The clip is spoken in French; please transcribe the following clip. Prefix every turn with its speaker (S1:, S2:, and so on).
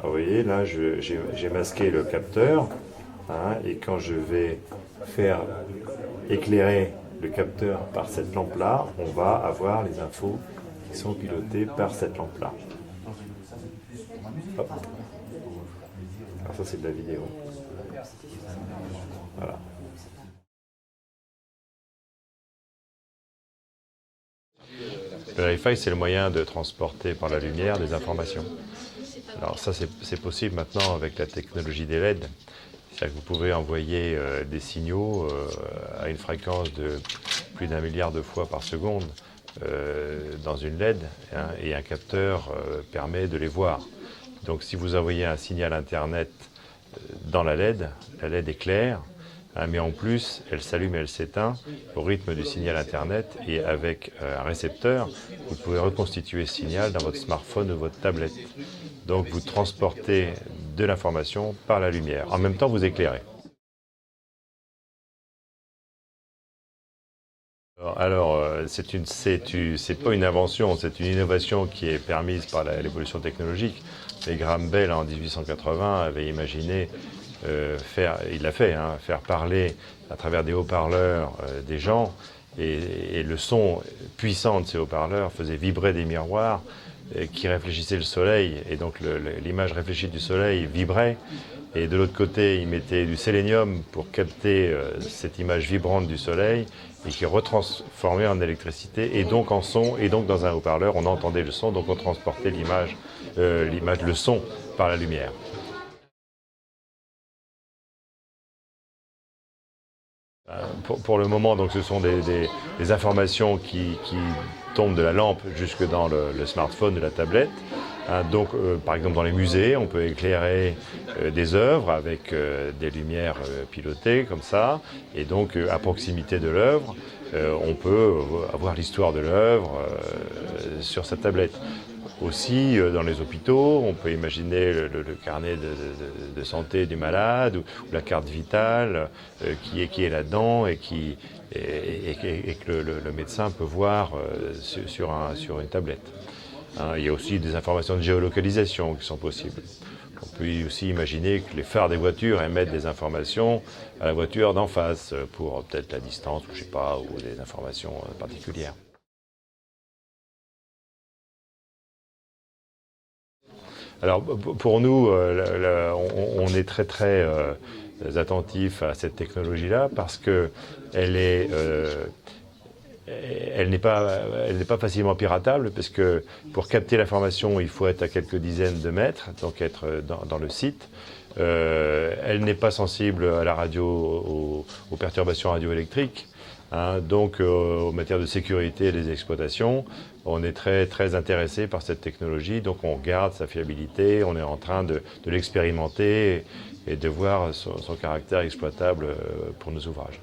S1: Alors, vous voyez, là, j'ai masqué le capteur, hein, et quand je vais faire éclairer le capteur par cette lampe-là, on va avoir les infos qui sont pilotées par cette lampe-là. Hop. Alors ça, c'est de la vidéo. Voilà. Le Wi-Fi, c'est le moyen de transporter par la lumière des informations. Alors ça, c'est possible maintenant avec la technologie des LED. C'est-à-dire que vous pouvez envoyer des signaux à une fréquence de plus d'1 milliard de fois par seconde dans une LED, hein, et un capteur permet de les voir. Donc si vous envoyez un signal Internet dans la LED éclaire, hein, mais en plus, elle s'allume et elle s'éteint au rythme du signal Internet, et avec un récepteur, vous pouvez reconstituer ce signal dans votre smartphone ou votre tablette. Donc vous transportez de l'information par la lumière. En même temps, vous éclairez. Alors, c'est pas une invention, c'est une innovation qui est permise par l'évolution technologique. Mais Graham Bell, en 1880, avait imaginé il l'a fait, hein, faire parler à travers des haut-parleurs des gens, et le son puissant de ces haut-parleurs faisait vibrer des miroirs qui réfléchissaient le soleil, et donc l'image réfléchie du soleil vibrait. Et de l'autre côté, il mettait du sélénium pour capter cette image vibrante du soleil, et qui retransformait en électricité, et donc en son, et donc dans un haut-parleur, on entendait le son, donc on transportait le son par la lumière. Pour le moment, donc, ce sont des informations qui tombent de la lampe jusque dans le smartphone, de la tablette. Hein, donc, par exemple, dans les musées, on peut éclairer des œuvres avec des lumières pilotées comme ça. Et donc, à proximité de l'œuvre, on peut avoir l'histoire de l'œuvre sur sa tablette. Aussi, dans les hôpitaux, on peut imaginer le carnet de santé du malade, ou la carte vitale qui est là-dedans, et que le médecin peut voir sur une tablette. Hein, il y a aussi des informations de géolocalisation qui sont possibles. On peut aussi imaginer que les phares des voitures émettent des informations à la voiture d'en face pour peut-être la distance, ou je sais pas, ou des informations particulières. Alors pour nous, on est très attentif à cette technologie-là, parce qu'elle n'est pas facilement piratable, parce que pour capter l'information, il faut être à quelques dizaines de mètres, donc être dans le site. Elle n'est pas sensible à la radio, aux perturbations radioélectriques. Hein, donc, en matière de sécurité des exploitations, on est très intéressé par cette technologie. Donc, on regarde sa fiabilité, on est en train de l'expérimenter et de voir son caractère exploitable pour nos ouvrages.